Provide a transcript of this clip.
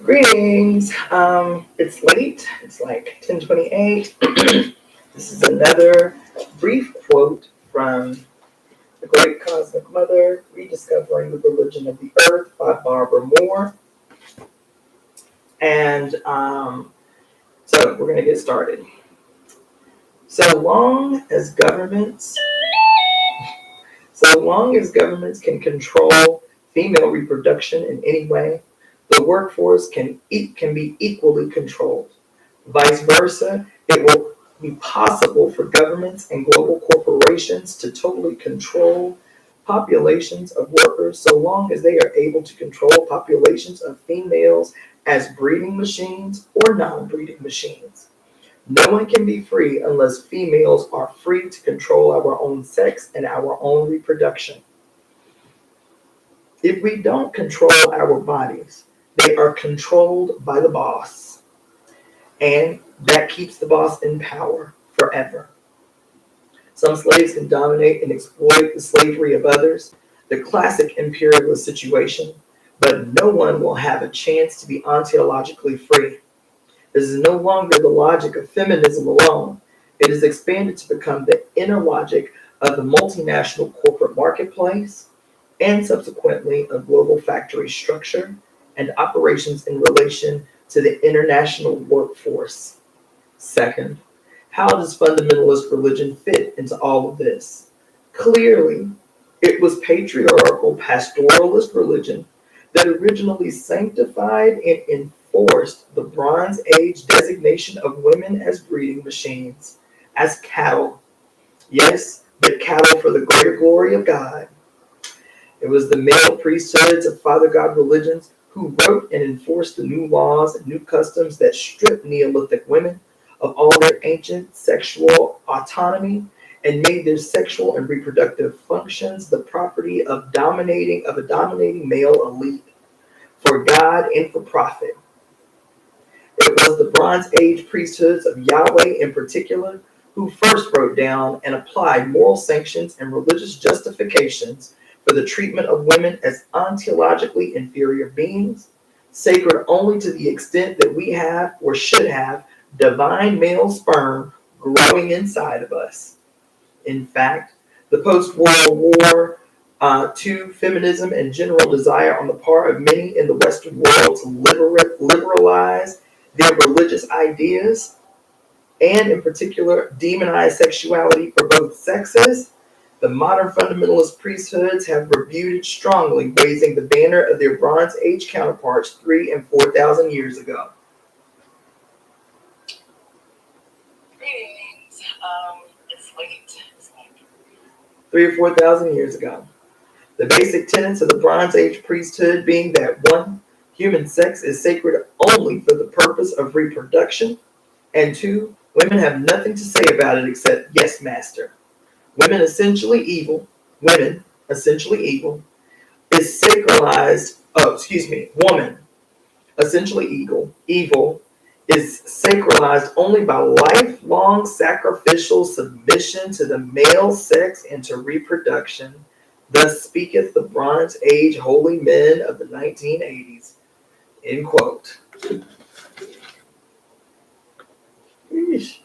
Greetings. It's late. It's like 10:28. This is another brief quote from The Great Cosmic Mother, Rediscovering the Religion of the Earth by Barbara Moore. And so we're going to get started. So long as governments can control female reproduction in any way, the workforce can be equally controlled. Vice versa, it will be possible for governments and global corporations to totally control populations of workers so long as they are able to control populations of females as breeding machines or non-breeding machines. No one can be free unless females are free to control our own sex and our own reproduction. If we don't control our bodies, they are controlled by the boss. And that keeps the boss in power forever. Some slaves can dominate and exploit the slavery of others, the classic imperialist situation, but no one will have a chance to be ontologically free. This is no longer the logic of feminism alone. It is expanded to become the inner logic of the multinational corporate marketplace and subsequently a global factory structure and operations in relation to the international workforce. Second, how does fundamentalist religion fit into all of this? Clearly, it was patriarchal pastoralist religion that originally sanctified and enforced the Bronze Age designation of women as breeding machines, as cattle. Yes, but cattle for the greater glory of God. It was the male priesthoods of Father God religions who wrote and enforced the new laws and new customs that stripped Neolithic women of all their ancient sexual autonomy and made their sexual and reproductive functions the property of a dominating male elite for God and for profit. It was the Bronze Age priesthoods of Yahweh in particular who first wrote down and applied moral sanctions and religious justifications for the treatment of women as ontologically inferior beings, sacred only to the extent that we have or should have divine male sperm growing inside of us. In fact, the post-World War II feminism and general desire on the part of many in the Western world to liberalize their religious ideas and in particular demonize sexuality for both sexes, the modern fundamentalist priesthoods have reviewed it strongly, raising the banner of their Bronze Age counterparts 3,000 and 4,000 years ago. Greetings. It's late. It's like 3,000 or 4,000 years ago. The basic tenets of the Bronze Age priesthood being that 1, human sex is sacred only for the purpose of reproduction, and 2, women have nothing to say about it except yes, master. Women, essentially evil, is sacralized, woman, essentially evil, is sacralized only by lifelong sacrificial submission to the male sex and to reproduction. Thus speaketh the Bronze Age holy men of the 1980s. End quote. Eesh.